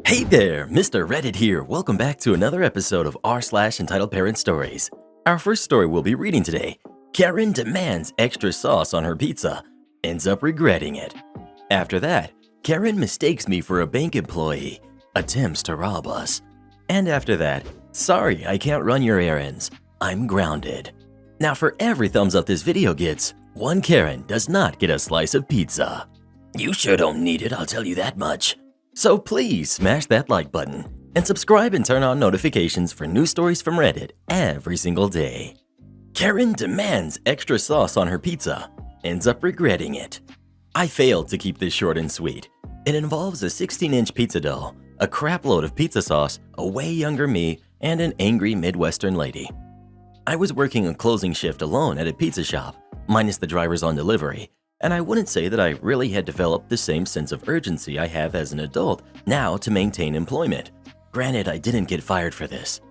Hey there, Mr. Reddit here. Welcome back to another episode of r/entitled Parent Stories. Our first story we'll be reading today. Karen demands extra sauce on her pizza, ends up regretting it. After that, Karen mistakes me for a bank employee, attempts to rob us. And after that, sorry I can't run your errands, I'm grounded. Now for every thumbs up this video gets, one Karen does not get a slice of pizza. You sure don't need it, I'll tell you that much. So please smash that like button and subscribe and turn on notifications for new stories from Reddit every single day. Karen demands extra sauce on her pizza, ends up regretting it. I failed to keep this short and sweet. It involves a 16-inch pizza dough, a crapload of pizza sauce, a way younger me, and an angry Midwestern lady. I was working a closing shift alone at a pizza shop, minus the drivers on delivery, and I wouldn't say that I really had developed the same sense of urgency I have as an adult now to maintain employment. Granted, I didn't get fired for this.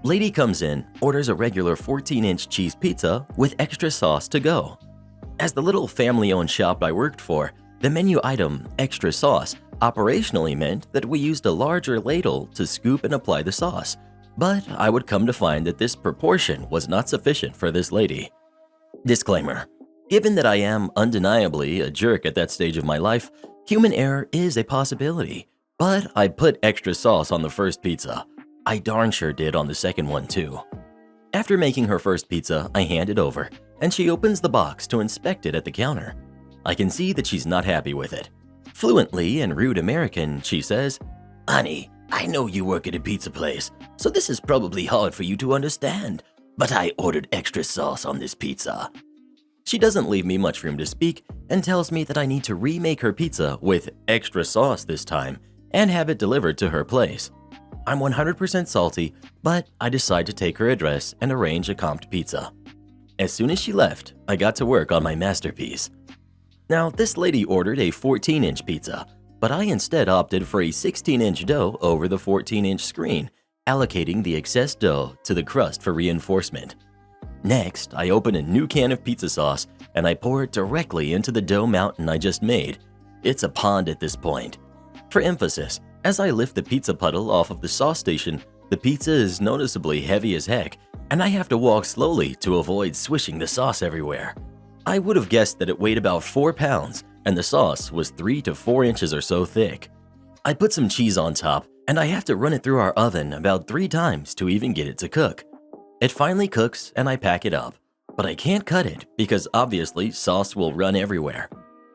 Lady comes in, orders a regular 14-inch cheese pizza with extra sauce to go. As the little family-owned shop I worked for, the menu item, extra sauce, operationally meant that we used a larger ladle to scoop and apply the sauce. But I would come to find that this proportion was not sufficient for this lady. Disclaimer. Given that I am undeniably a jerk at that stage of my life, human error is a possibility. But I put extra sauce on the first pizza. I darn sure did on the second one too. After making her first pizza, I hand it over, and she opens the box to inspect it at the counter. I can see that she's not happy with it. Fluently and rude American, she says, "Honey, I know you work at a pizza place, so this is probably hard for you to understand, but I ordered extra sauce on this pizza." She doesn't leave me much room to speak and tells me that I need to remake her pizza with extra sauce this time and have it delivered to her place. I'm 100% salty, but I decide to take her address and arrange a comped pizza. As soon as she left, I got to work on my masterpiece. Now, this lady ordered a 14-inch pizza, but I instead opted for a 16-inch dough over the 14-inch screen, allocating the excess dough to the crust for reinforcement. Next, I open a new can of pizza sauce and I pour it directly into the dough mountain I just made. It's a pond at this point. For emphasis, as I lift the pizza puddle off of the sauce station, the pizza is noticeably heavy as heck, and I have to walk slowly to avoid swishing the sauce everywhere. I would have guessed that it weighed about 4 pounds, and the sauce was 3 to 4 inches or so thick. I put some cheese on top, and I have to run it through our oven about 3 times to even get it to cook. It finally cooks and I pack it up, but I can't cut it because obviously sauce will run everywhere.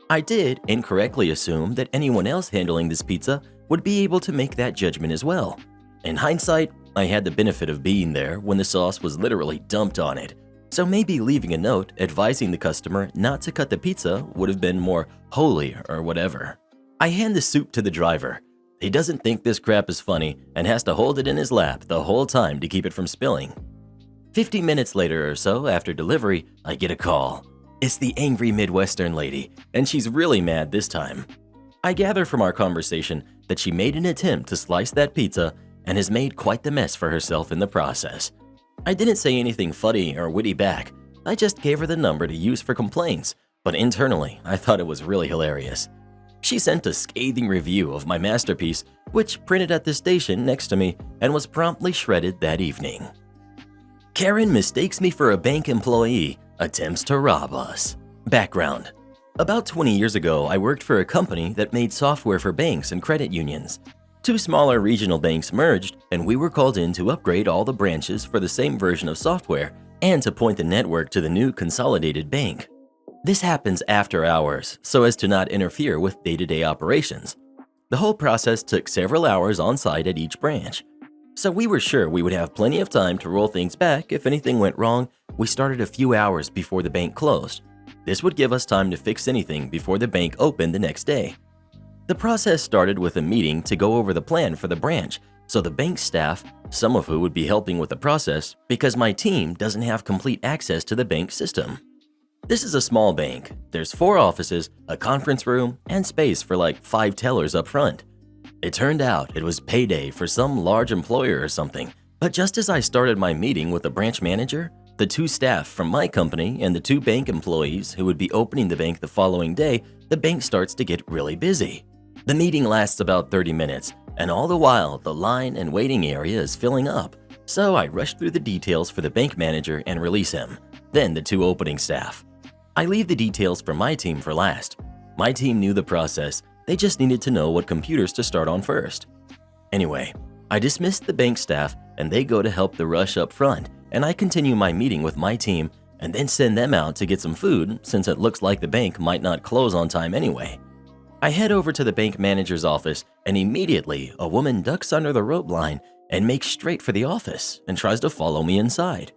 I did incorrectly assume that anyone else handling this pizza would be able to make that judgment as well. In hindsight, I had the benefit of being there when the sauce was literally dumped on it, so maybe leaving a note advising the customer not to cut the pizza would have been more holy or whatever. I hand the soup to the driver. He doesn't think this crap is funny and has to hold it in his lap the whole time to keep it from spilling. 50 minutes later or so after delivery, I get a call. It's the angry Midwestern lady, and she's really mad this time. I gather from our conversation that she made an attempt to slice that pizza and has made quite the mess for herself in the process. I didn't say anything funny or witty back. I just gave her the number to use for complaints, but internally, I thought it was really hilarious. She sent a scathing review of my masterpiece, which printed at the station next to me and was promptly shredded that evening. Karen mistakes me for a bank employee, attempts to rob us. Background. About 20 years ago, I worked for a company that made software for banks and credit unions. 2 smaller regional banks merged, and we were called in to upgrade all the branches for the same version of software and to point the network to the new consolidated bank. This happens after hours, so as to not interfere with day-to-day operations. The whole process took several hours on site at each branch. So we were sure we would have plenty of time to roll things back if anything went wrong. We started a few hours before the bank closed. This would give us time to fix anything before the bank opened the next day. The process started with a meeting to go over the plan for the branch, so the bank staff, some of who would be helping with the process because my team doesn't have complete access to the bank system. This is a small bank. There's 4 offices, a conference room, and space for like 5 tellers up front. It turned out it was payday for some large employer or something, but just as I started my meeting with the branch manager, the 2 staff from my company and the 2 bank employees who would be opening the bank the following day, the bank starts to get really busy. The meeting lasts about 30 minutes, and all the while the line and waiting area is filling up. So I rush through the details for the bank manager and release him, then the 2 opening staff. I leave the details for my team for last. My team knew the process, they just needed to know what computers to start on first. Anyway, I dismiss the bank staff and they go to help the rush up front, and I continue my meeting with my team and then send them out to get some food since it looks like the bank might not close on time anyway. I head over to the bank manager's office and immediately a woman ducks under the rope line and makes straight for the office and tries to follow me inside.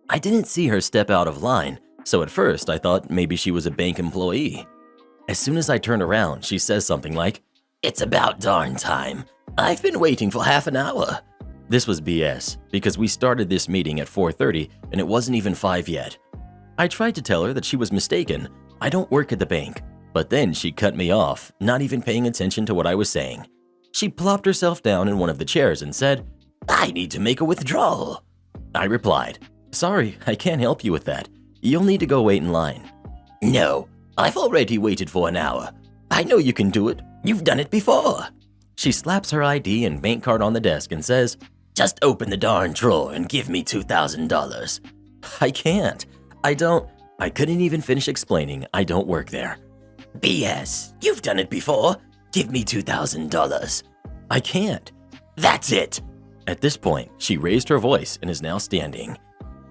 I didn't see her step out of line, so at first I thought maybe she was a bank employee. As soon as I turned around, she says something like, "It's about darn time. I've been waiting for half an hour." This was BS because we started this meeting at 4:30 and it wasn't even 5 yet. I tried to tell her that she was mistaken. I don't work at the bank. But then she cut me off, not even paying attention to what I was saying. She plopped herself down in one of the chairs and said, "I need to make a withdrawal." I replied, "Sorry, I can't help you with that. You'll need to go wait in line." "No, I've already waited for an hour. I know you can do it. You've done it before." She slaps her ID and bank card on the desk and says, "Just open the darn drawer and give me $2,000. I can't. I couldn't even finish explaining I don't work there. "BS, you've done it before. Give me $2,000. "I can't." "That's it." At this point, she raised her voice and is now standing.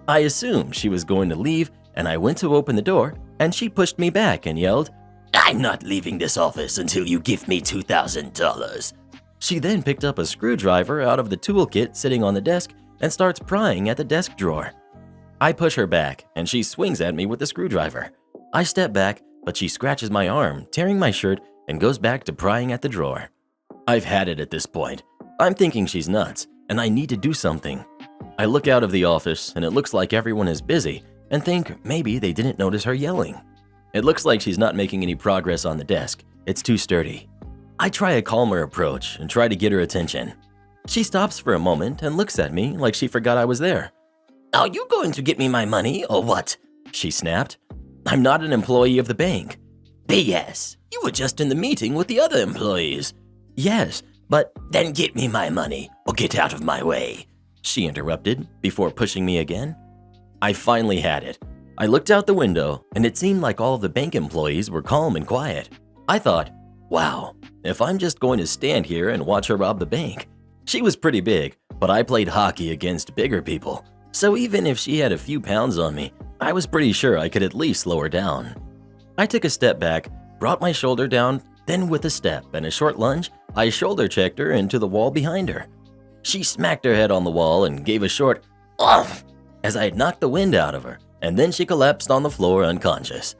I assumed she was going to leave, and I went to open the door, and she pushed me back and yelled, "I'm not leaving this office until you give me $2,000. She then picked up a screwdriver out of the toolkit sitting on the desk and starts prying at the desk drawer. I push her back, and she swings at me with the screwdriver. I step back, but she scratches my arm, tearing my shirt, and goes back to prying at the drawer. I've had it at this point. I'm thinking she's nuts, and I need to do something. I look out of the office, and it looks like everyone is busy, and think maybe they didn't notice her yelling. It looks like she's not making any progress on the desk. It's too sturdy. I try a calmer approach and try to get her attention. She stops for a moment and looks at me like she forgot I was there. "Are you going to get me my money or what?" she snapped. "I'm not an employee of the bank." "BS, you were just in the meeting with the other employees." "Yes, but..." "Then get me my money or get out of my way," she interrupted before pushing me again. I finally had it. I looked out the window and it seemed like all of the bank employees were calm and quiet. I thought, wow, if I'm just going to stand here and watch her rob the bank. She was pretty big, but I played hockey against bigger people. So even if she had a few pounds on me, I was pretty sure I could at least slow her down. I took a step back, brought my shoulder down, then with a step and a short lunge, I shoulder checked her into the wall behind her. She smacked her head on the wall and gave a short "Off!" as I knocked the wind out of her, and then she collapsed on the floor unconscious.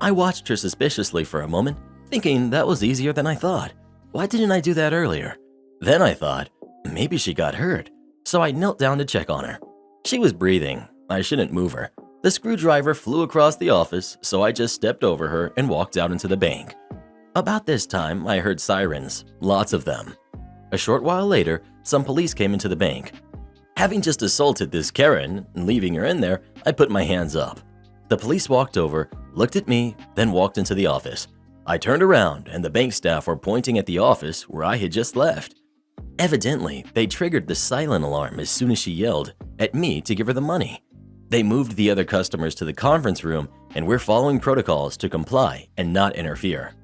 I watched her suspiciously for a moment, thinking that was easier than I thought. Why didn't I do that earlier? Then I thought, maybe she got hurt, so I knelt down to check on her. She was breathing. I shouldn't move her. The screwdriver flew across the office, so I just stepped over her and walked out into the bank. About this time, I heard sirens, lots of them. A short while later, some police came into the bank. Having just assaulted this Karen and leaving her in there, I put my hands up. The police walked over, looked at me, then walked into the office. I turned around and the bank staff were pointing at the office where I had just left. Evidently, they triggered the silent alarm as soon as she yelled at me to give her the money. They moved the other customers to the conference room, and we're following protocols to comply and not interfere.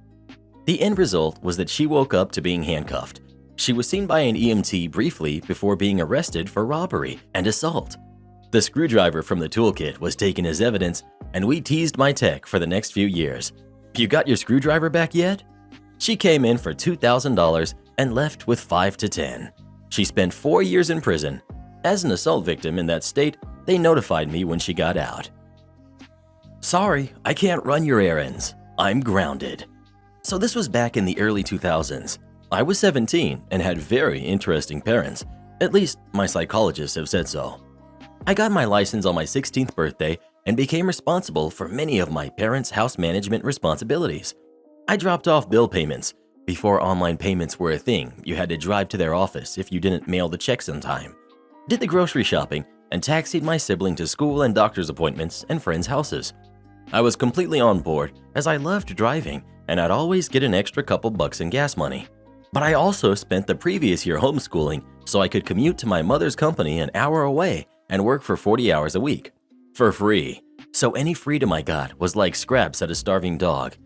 The end result was that she woke up to being handcuffed. She was seen by an EMT briefly before being arrested for robbery and assault. The screwdriver from the toolkit was taken as evidence, and we teased my tech for the next few years. "You got your screwdriver back yet?" She came in for $2,000 and left with 5 to 10. She spent 4 years in prison. As an assault victim in that state, they notified me when she got out. "Sorry, I can't run your errands. I'm grounded." So this was back in the early 2000s. I was 17 and had very interesting parents. At least my psychologists have said so. I got my license on my 16th birthday and became responsible for many of my parents' house management responsibilities. I dropped off bill payments. Before online payments were a thing, you had to drive to their office if you didn't mail the checks in time. Did the grocery shopping and taxied my sibling to school and doctor's appointments and friends' houses. I was completely on board as I loved driving and I'd always get an extra couple bucks in gas money. But I also spent the previous year homeschooling so I could commute to my mother's company an hour away and work for 40 hours a week. For free. So any freedom I got was like scraps at a starving dog.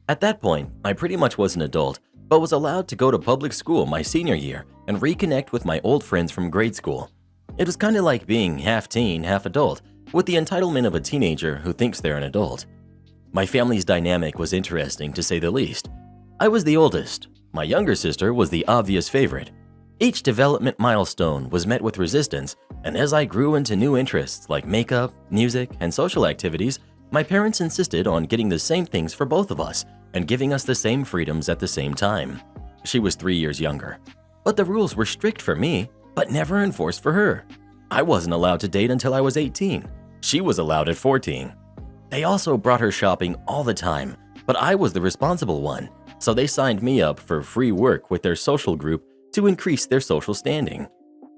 At that point, I pretty much was an adult, but was allowed to go to public school my senior year and reconnect with my old friends from grade school. It was kind of like being half teen, half adult, with the entitlement of a teenager who thinks they're an adult. My family's dynamic was interesting to say the least. I was the oldest. My younger sister was the obvious favorite. Each development milestone was met with resistance, and as I grew into new interests like makeup, music, and social activities, my parents insisted on getting the same things for both of us and giving us the same freedoms at the same time. She was 3 years younger. But the rules were strict for me, but never enforced for her. I wasn't allowed to date until I was 18. She was allowed at 14. They also brought her shopping all the time, but I was the responsible one, so they signed me up for free work with their social group to increase their social standing.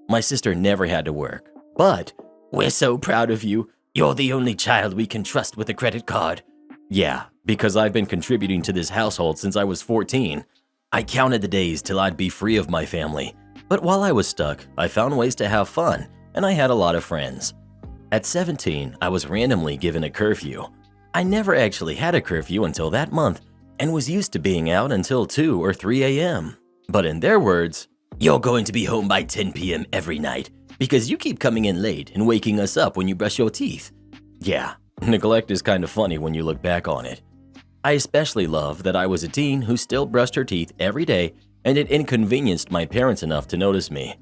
My sister never had to work, but "We're so proud of you. You're the only child we can trust with a credit card." Yeah, because I've been contributing to this household since I was 14. I counted the days till I'd be free of my family. But while I was stuck, I found ways to have fun, and I had a lot of friends. At 17, I was randomly given a curfew. I never actually had a curfew until that month and was used to being out until 2 or 3 a.m. But in their words, "You're going to be home by 10 p.m. every night because you keep coming in late and waking us up when you brush your teeth." Yeah, neglect is kind of funny when you look back on it. I especially love that I was a teen who still brushed her teeth every day, and it inconvenienced my parents enough to notice me.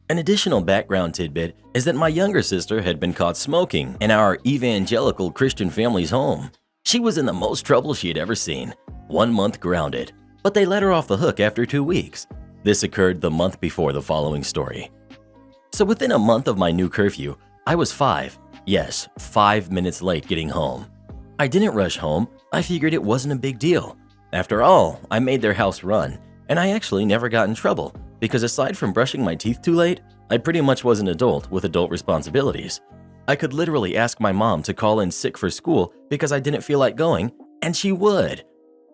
An additional background tidbit is that my younger sister had been caught smoking in our evangelical Christian family's home. She was in the most trouble she had ever seen, 1 month grounded, but they let her off the hook after 2 weeks. This occurred the month before the following story. So within a month of my new curfew, I was 5 minutes late getting home. I didn't rush home. I figured it wasn't a big deal. After all, I made their house run, and I actually never got in trouble because aside from brushing my teeth too late, I pretty much was an adult with adult responsibilities. I could literally ask my mom to call in sick for school because I didn't feel like going, and she would.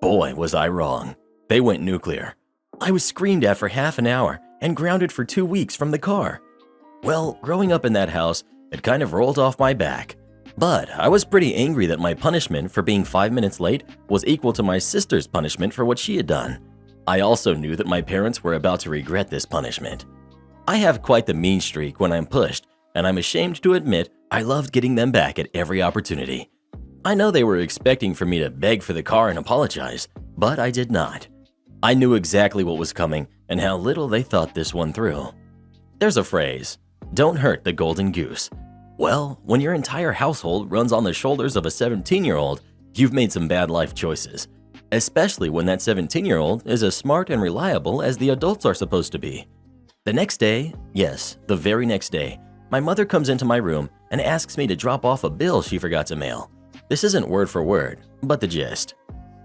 Boy, was I wrong. They went nuclear. I was screamed at for half an hour and grounded for 2 weeks from the car. Well, growing up in that house, it kind of rolled off my back. But I was pretty angry that my punishment for being 5 minutes late was equal to my sister's punishment for what she had done. I also knew that my parents were about to regret this punishment. I have quite the mean streak when I'm pushed, and I'm ashamed to admit I loved getting them back at every opportunity. I know they were expecting for me to beg for the car and apologize, but I did not. I knew exactly what was coming and how little they thought this one through. There's a phrase, "Don't hurt the golden goose." Well, when your entire household runs on the shoulders of a 17-year-old, you've made some bad life choices, especially when that 17-year-old is as smart and reliable as the adults are supposed to be. The next day, yes, the very next day, my mother comes into my room and asks me to drop off a bill she forgot to mail. This isn't word for word, but the gist.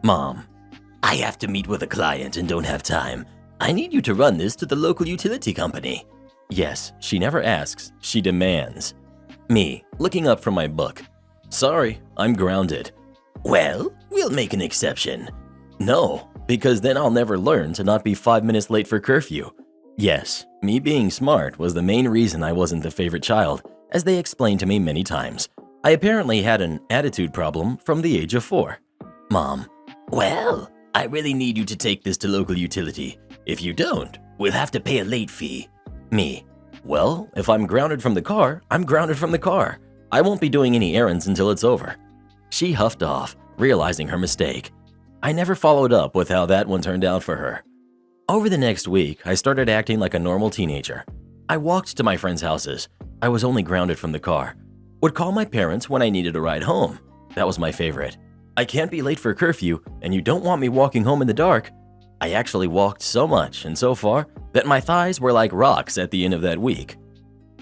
"Mom, I have to meet with a client and don't have time. I need you to run this to the local utility company." Yes, she never asks, she demands. Me, looking up from my book. "Sorry, I'm grounded." "Well, we'll make an exception." "No, because then I'll never learn to not be 5 minutes late for curfew." Yes, me being smart was the main reason I wasn't the favorite child, as they explained to me many times. I apparently had an attitude problem from the age of 4. "Mom, well, I really need you to take this to local utility. If you don't, we'll have to pay a late fee." Me, "Well, if I'm grounded from the car, I'm grounded from the car. I won't be doing any errands until it's over." She huffed off, realizing her mistake. I never followed up with how that one turned out for her. Over the next week, I started acting like a normal teenager. I walked to my friends' houses. I was only grounded from the car. Would call my parents when I needed a ride home. That was my favorite. I can't be late for curfew, and you don't want me walking home in the dark. I actually walked so much and so far that my thighs were like rocks at the end of that week.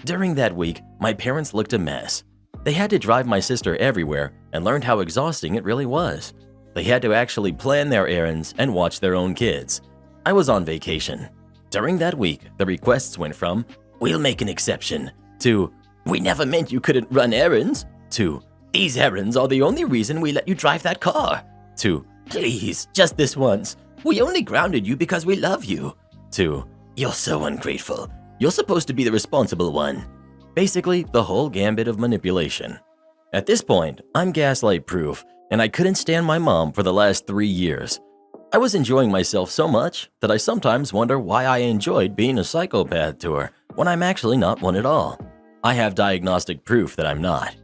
During that week, my parents looked a mess. They had to drive my sister everywhere and learned how exhausting it really was. They had to actually plan their errands and watch their own kids. I was on vacation. During that week, the requests went from, "We'll make an exception," to, "We never meant you couldn't run errands," to, "These errands are the only reason we let you drive that car," to, "Please, just this once. We only grounded you because we love you." to "You're so ungrateful. You're supposed to be the responsible one." Basically, the whole gambit of manipulation. At this point, I'm gaslight proof, and I couldn't stand my mom for the last 3 years. I was enjoying myself so much that I sometimes wonder why I enjoyed being a psychopath to her when I'm actually not one at all. I have diagnostic proof that I'm not.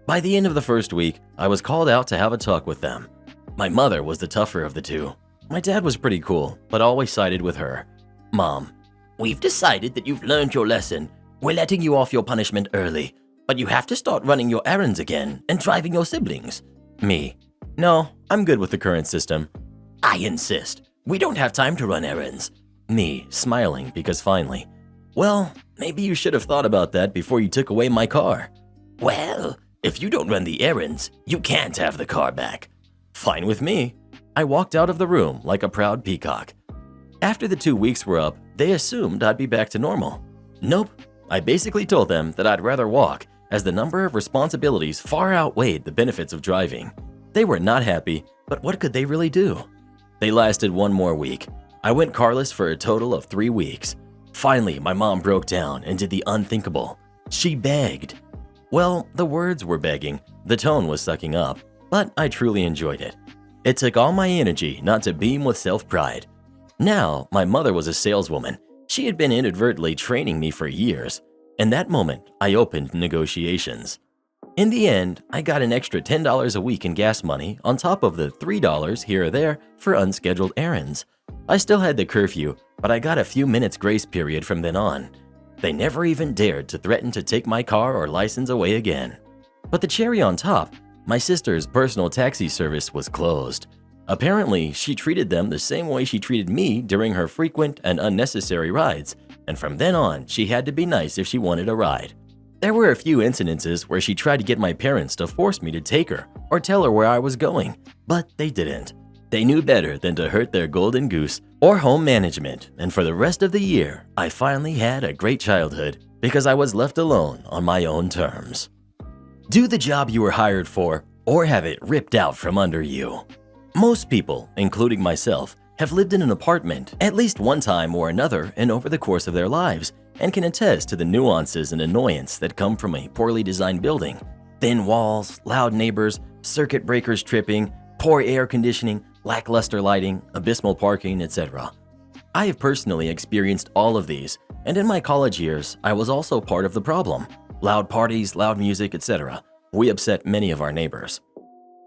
By the end of the first week, I was called out to have a talk with them. My mother was the tougher of the two. My dad was pretty cool, but always sided with her. Mom: "We've decided that you've learned your lesson. We're letting you off your punishment early, but you have to start running your errands again and driving your siblings." Me: "No, I'm good with the current system." "I insist. We don't have time to run errands." Me, smiling because finally, "Well, maybe you should have thought about that before you took away my car." "Well, if you don't run the errands, you can't have the car back." Fine with me. I walked out of the room like a proud peacock. After the 2 weeks were up, they assumed I'd be back to normal. Nope. I basically told them that I'd rather walk, as the number of responsibilities far outweighed the benefits of driving. They were not happy, but what could they really do? They lasted 1 more week. I went carless for a total of 3 weeks. Finally, my mom broke down and did the unthinkable. She begged. Well, the words were begging, the tone was sucking up, but I truly enjoyed it. It took all my energy not to beam with self-pride. Now, my mother was a saleswoman. She had been inadvertently training me for years. In that moment, I opened negotiations. In the end, I got an extra $10 a week in gas money on top of the $3 here or there for unscheduled errands. I still had the curfew, but I got a few minutes grace period from then on. They never even dared to threaten to take my car or license away again. But the cherry on top, my sister's personal taxi service was closed. Apparently, she treated them the same way she treated me during her frequent and unnecessary rides, and from then on, she had to be nice if she wanted a ride. There were a few incidences where she tried to get my parents to force me to take her or tell her where I was going, but they didn't. They knew better than to hurt their golden goose or home management, and for the rest of the year, I finally had a great childhood because I was left alone on my own terms. Do the job you were hired for or have it ripped out from under you. Most people, including myself, have lived in an apartment at least one time or another and over the course of their lives, and can attest to the nuances and annoyance that come from a poorly designed building. Thin walls, loud neighbors, circuit breakers tripping, poor air conditioning, lackluster lighting, abysmal parking, etc. I have personally experienced all of these, and in my college years, I was also part of the problem. Loud parties, loud music, etc. We upset many of our neighbors.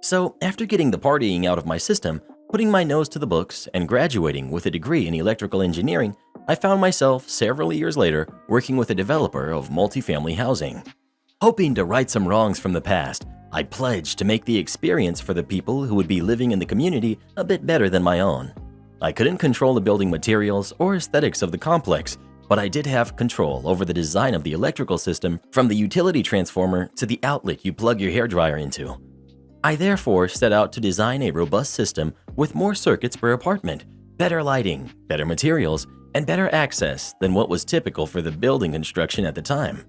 So, after getting the partying out of my system, putting my nose to the books, and graduating with a degree in electrical engineering, I found myself several years later working with a developer of multifamily housing. Hoping to right some wrongs from the past, I pledged to make the experience for the people who would be living in the community a bit better than my own. I couldn't control the building materials or aesthetics of the complex, but I did have control over the design of the electrical system from the utility transformer to the outlet you plug your hairdryer into. I therefore set out to design a robust system with more circuits per apartment, better lighting, better materials, and better access than what was typical for the building construction at the time.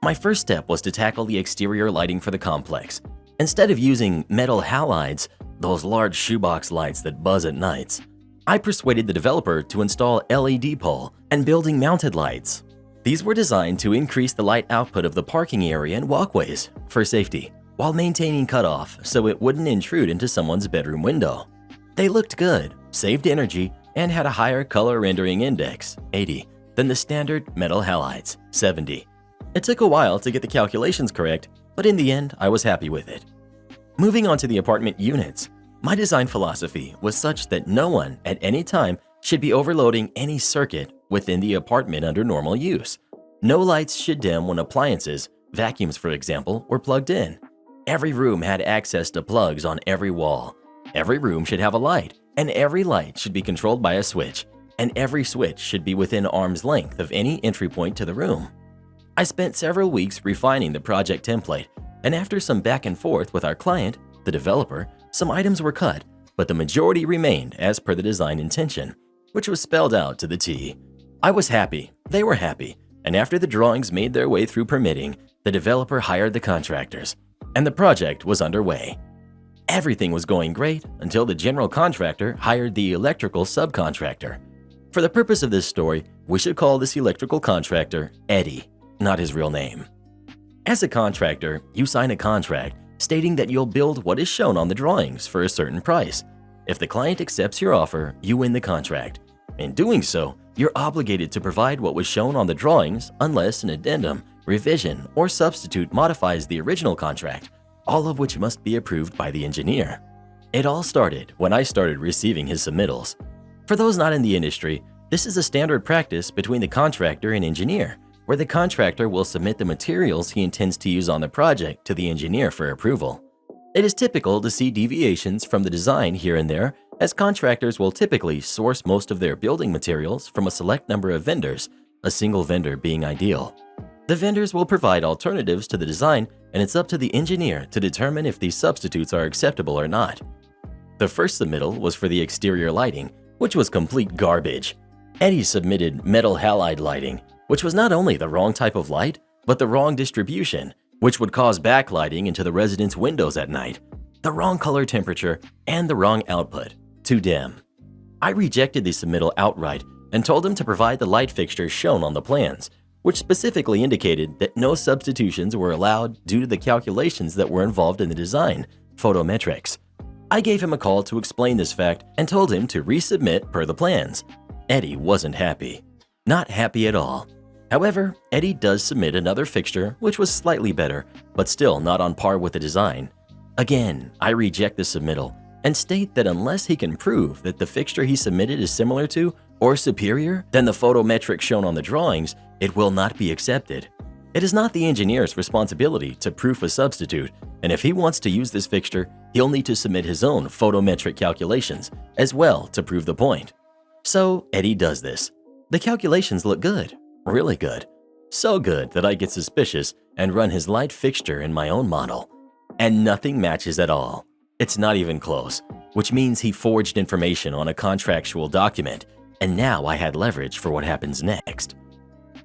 My first step was to tackle the exterior lighting for the complex. Instead of using metal halides, those large shoebox lights that buzz at nights, I persuaded the developer to install LED pole and building mounted lights. These were designed to increase the light output of the parking area and walkways for safety, while maintaining cutoff so it wouldn't intrude into someone's bedroom window. They looked good, saved energy, and had a higher color rendering index, 80, than the standard metal halides, 70. It took a while to get the calculations correct, but in the end, I was happy with it. Moving on to the apartment units, my design philosophy was such that no one at any time should be overloading any circuit within the apartment under normal use. No lights should dim when appliances, vacuums for example, were plugged in. Every room had access to plugs on every wall. Every room should have a light, and every light should be controlled by a switch, and every switch should be within arm's length of any entry point to the room. I spent several weeks refining the project template, and after some back and forth with our client, the developer, some items were cut, but the majority remained as per the design intention, which was spelled out to the T. I was happy, they were happy, and after the drawings made their way through permitting, the developer hired the contractors, and the project was underway. Everything was going great until the general contractor hired the electrical subcontractor. For the purpose of this story, we should call this electrical contractor Eddie, not his real name. As a contractor, you sign a contract stating that you'll build what is shown on the drawings for a certain price. If the client accepts your offer, you win the contract. In doing so, you're obligated to provide what was shown on the drawings unless an addendum, revision, or substitute modifies the original contract, all of which must be approved by the engineer. It all started when I started receiving his submittals. For those not in the industry, this is a standard practice between the contractor and engineer, where the contractor will submit the materials he intends to use on the project to the engineer for approval. It is typical to see deviations from the design here and there, as contractors will typically source most of their building materials from a select number of vendors, a single vendor being ideal. The vendors will provide alternatives to the design, and it's up to the engineer to determine if these substitutes are acceptable or not. The first submittal was for the exterior lighting, which was complete garbage. Eddie submitted metal halide lighting, which was not only the wrong type of light, but the wrong distribution, which would cause backlighting into the residents' windows at night, the wrong color temperature, and the wrong output, too dim. I rejected the submittal outright and told him to provide the light fixtures shown on the plans, which specifically indicated that no substitutions were allowed due to the calculations that were involved in the design, photometrics. I gave him a call to explain this fact and told him to resubmit per the plans. Eddie wasn't happy. Not happy at all. However, Eddie does submit another fixture which was slightly better, but still not on par with the design. Again, I reject the submittal and state that unless he can prove that the fixture he submitted is similar to or superior than the photometrics shown on the drawings, it will not be accepted. It is not the engineer's responsibility to proof a substitute, and if he wants to use this fixture, he'll need to submit his own photometric calculations as well to prove the point. So Eddie does this. The calculations look good, really good. So good that I get suspicious and run his light fixture in my own model. And nothing matches at all. It's not even close, which means he forged information on a contractual document, and now I had leverage for what happens next.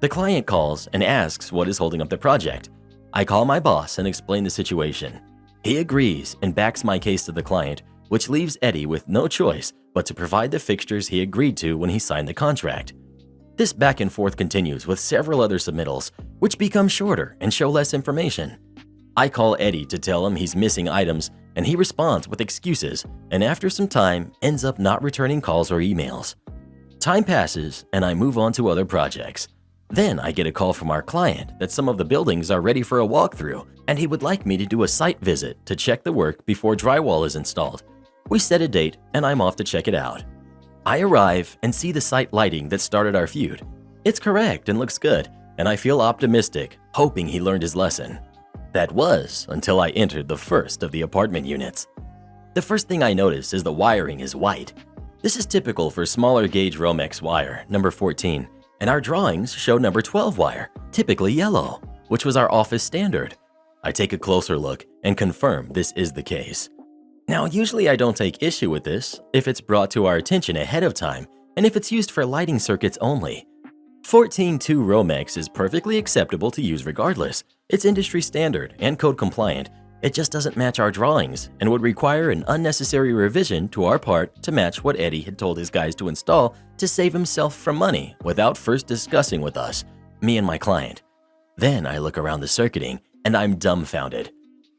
The client calls and asks what is holding up the project. I call my boss and explain the situation. He agrees and backs my case to the client, which leaves Eddie with no choice but to provide the fixtures he agreed to when he signed the contract. This back and forth continues with several other submittals, which become shorter and show less information. I call Eddie to tell him he's missing items, and he responds with excuses, and after some time ends up not returning calls or emails. Time passes, and I move on to other projects. Then I get a call from our client that some of the buildings are ready for a walkthrough, and he would like me to do a site visit to check the work before drywall is installed. We set a date, and I'm off to check it out. I arrive and see the site lighting that started our feud. It's correct and looks good, and I feel optimistic, hoping he learned his lesson. That was until I entered the first of the apartment units. The first thing I notice is the wiring is white. This is typical for smaller gauge Romex wire, number 14, and our drawings show number 12 wire, typically yellow, which was our office standard. I take a closer look and confirm this is the case. Now, usually I don't take issue with this if it's brought to our attention ahead of time and if it's used for lighting circuits only. 14.2 Romex is perfectly acceptable to use regardless. It's industry standard and code compliant. It just doesn't match our drawings and would require an unnecessary revision to our part to match what Eddie had told his guys to install to save himself from money without first discussing with us, me and my client. Then I look around the circuiting and I'm dumbfounded.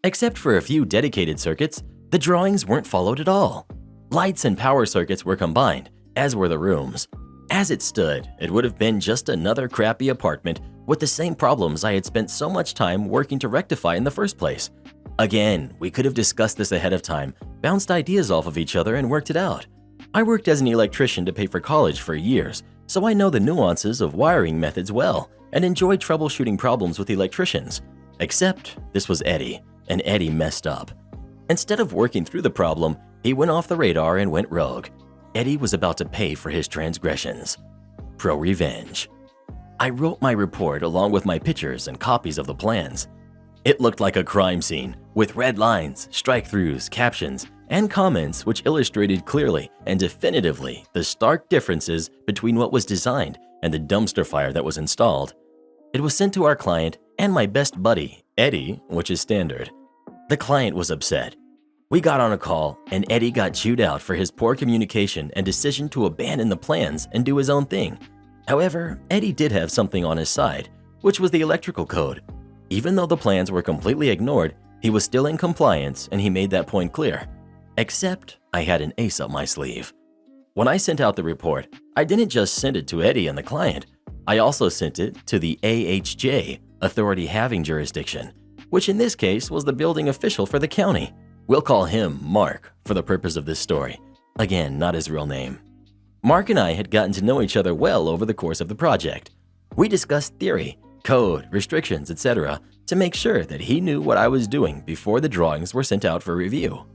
Except for a few dedicated circuits, the drawings weren't followed at all. Lights and power circuits were combined, as were the rooms. As it stood, it would have been just another crappy apartment with the same problems I had spent so much time working to rectify in the first place. Again, we could have discussed this ahead of time, bounced ideas off of each other and worked it out. I worked as an electrician to pay for college for years, so I know the nuances of wiring methods well and enjoyed troubleshooting problems with electricians. Except this was Eddie, and Eddie messed up. Instead of working through the problem, he went off the radar and went rogue. Eddie was about to pay for his transgressions. Pro-revenge. I wrote my report along with my pictures and copies of the plans. It looked like a crime scene, with red lines, strike-throughs, captions, and comments which illustrated clearly and definitively the stark differences between what was designed and the dumpster fire that was installed. It was sent to our client and my best buddy, Eddie, which is standard. The client was upset. We got on a call, and Eddie got chewed out for his poor communication and decision to abandon the plans and do his own thing. However, Eddie did have something on his side, which was the electrical code. Even though the plans were completely ignored, he was still in compliance, and he made that point clear. Except I had an ace up my sleeve. When I sent out the report, I didn't just send it to Eddie and the client. I also sent it to the AHJ, Authority Having Jurisdiction, which in this case was the building official for the county. We'll call him Mark for the purpose of this story. Again, not his real name. Mark and I had gotten to know each other well over the course of the project. We discussed theory, code, restrictions, etc. to make sure that he knew what I was doing before the drawings were sent out for review.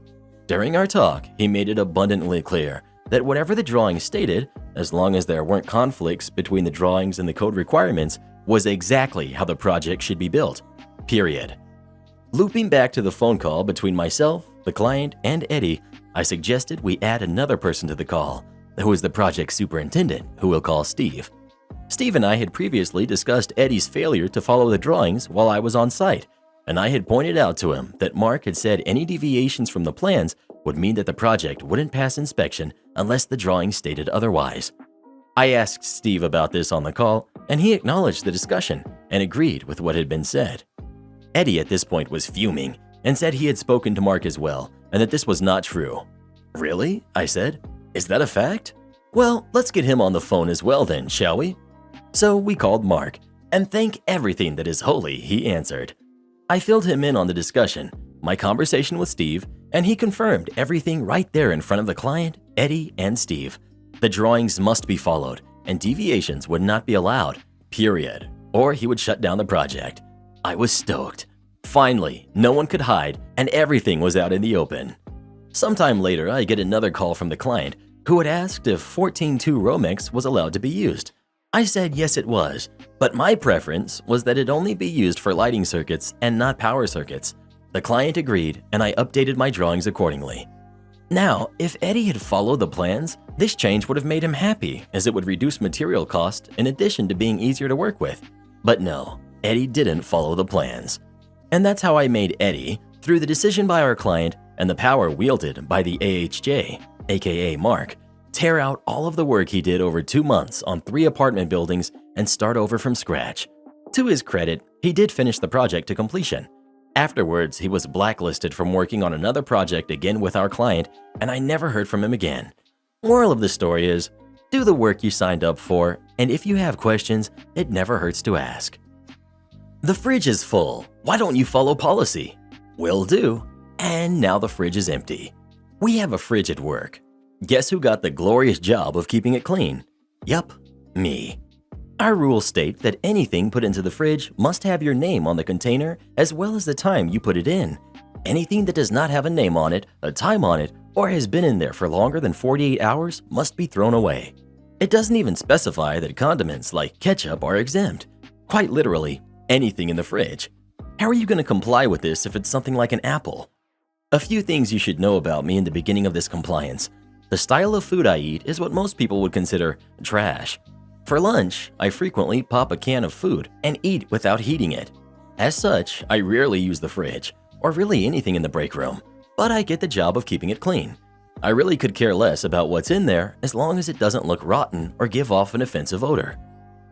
During our talk, he made it abundantly clear that whatever the drawings stated, as long as there weren't conflicts between the drawings and the code requirements, was exactly how the project should be built. Period. Looping back to the phone call between myself, the client, and Eddie, I suggested we add another person to the call, who is the project superintendent, who we'll call Steve. Steve and I had previously discussed Eddie's failure to follow the drawings while I was on site, and I had pointed out to him that Mark had said any deviations from the plans would mean that the project wouldn't pass inspection unless the drawings stated otherwise. I asked Steve about this on the call, and he acknowledged the discussion and agreed with what had been said. Eddie at this point was fuming and said he had spoken to Mark as well and that this was not true. Really? I said. Is that a fact? Well, let's get him on the phone as well then, shall we? So we called Mark, and thank everything that is holy, he answered. I filled him in on the discussion, my conversation with Steve, and he confirmed everything right there in front of the client, Eddie, and Steve. The drawings must be followed, and deviations would not be allowed, period, or he would shut down the project. I was stoked. Finally, no one could hide, and everything was out in the open. Sometime later, I get another call from the client, who had asked if 14.2 Romex was allowed to be used. I said yes it was, but my preference was that it only be used for lighting circuits and not power circuits. The client agreed, and I updated my drawings accordingly. Now, if Eddie had followed the plans, this change would have made him happy, as it would reduce material cost in addition to being easier to work with. But no, Eddie didn't follow the plans. And that's how I made Eddie, through the decision by our client and the power wielded by the AHJ, aka Mark, tear out all of the work he did over 2 months on 3 apartment buildings and start over from scratch. To his credit, he did finish the project to completion. Afterwards, he was blacklisted from working on another project again with our client, and I never heard from him again. Moral of the story is, do the work you signed up for, and if you have questions, it never hurts to ask. The fridge is full. Why don't you follow policy? Will do. And now the fridge is empty. We have a fridge at work. Guess who got the glorious job of keeping it clean? Yup, me. Our rules state that anything put into the fridge must have your name on the container as well as the time you put it in. Anything that does not have a name on it, a time on it, or has been in there for longer than 48 hours must be thrown away. It doesn't even specify that condiments like ketchup are exempt. Quite literally, anything in the fridge. How are you going to comply with this if it's something like an apple? A few things you should know about me in the beginning of this compliance. The style of food I eat is what most people would consider trash. For lunch, I frequently pop a can of food and eat without heating it. As such, I rarely use the fridge, or really anything in the break room, but I get the job of keeping it clean. I really could care less about what's in there as long as it doesn't look rotten or give off an offensive odor.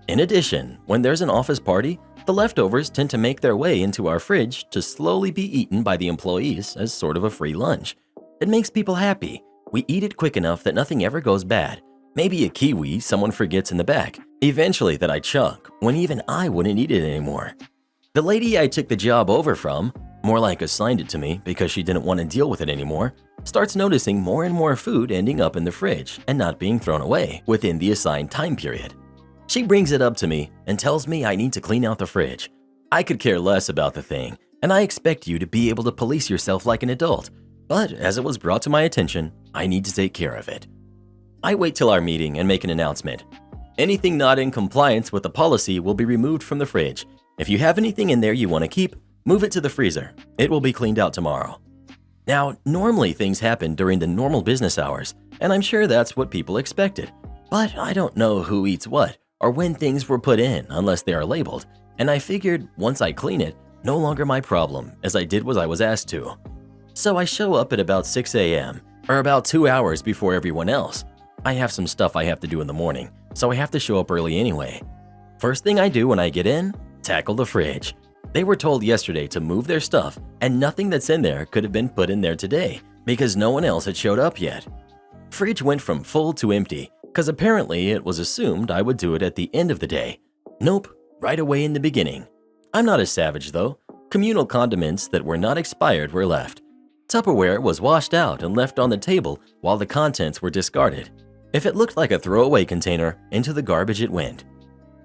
In addition, when there's an office party, the leftovers tend to make their way into our fridge to slowly be eaten by the employees as sort of a free lunch. It makes people happy. We eat it quick enough that nothing ever goes bad. Maybe a kiwi someone forgets in the back, eventually that I chunk when even I wouldn't eat it anymore. The lady I took the job over from, more like assigned it to me because she didn't want to deal with it anymore, starts noticing more and more food ending up in the fridge and not being thrown away within the assigned time period. She brings it up to me and tells me I need to clean out the fridge. I could care less about the thing, and I expect you to be able to police yourself like an adult, but as it was brought to my attention, I need to take care of it. I wait till our meeting and make an announcement. Anything not in compliance with the policy will be removed from the fridge. If you have anything in there you want to keep, move it to the freezer. It will be cleaned out tomorrow. Now, normally things happen during the normal business hours, and I'm sure that's what people expected. But I don't know who eats what or when things were put in unless they are labeled, and I figured once I clean it, no longer my problem as I did what I was asked to. So I show up at about 6 a.m., or about 2 hours before everyone else. I have some stuff I have to do in the morning, so I have to show up early anyway. First thing I do when I get in, tackle the fridge. They were told yesterday to move their stuff, and nothing that's in there could have been put in there today because no one else had showed up yet. Fridge went from full to empty because apparently it was assumed I would do it at the end of the day. Nope, right away in the beginning. I'm not as savage though. Communal condiments that were not expired were left. Tupperware was washed out and left on the table while the contents were discarded. If it looked like a throwaway container, into the garbage it went.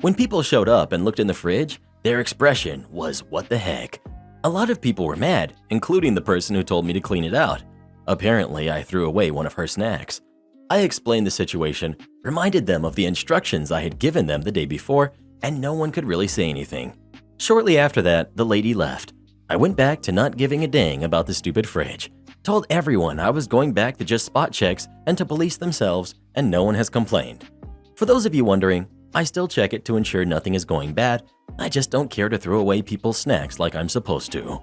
When people showed up and looked in the fridge, their expression was what the heck. A lot of people were mad, including the person who told me to clean it out. Apparently, I threw away one of her snacks. I explained the situation, reminded them of the instructions I had given them the day before, and no one could really say anything. Shortly after that, the lady left. I went back to not giving a dang about the stupid fridge. Told everyone I was going back to just spot checks and to police themselves, and no one has complained. For those of you wondering, I still check it to ensure nothing is going bad. I just don't care to throw away people's snacks like I'm supposed to.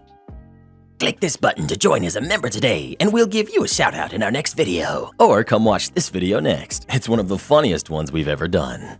Click this button to join as a member today, and we'll give you a shout out in our next video. Or come watch this video next. It's one of the funniest ones we've ever done.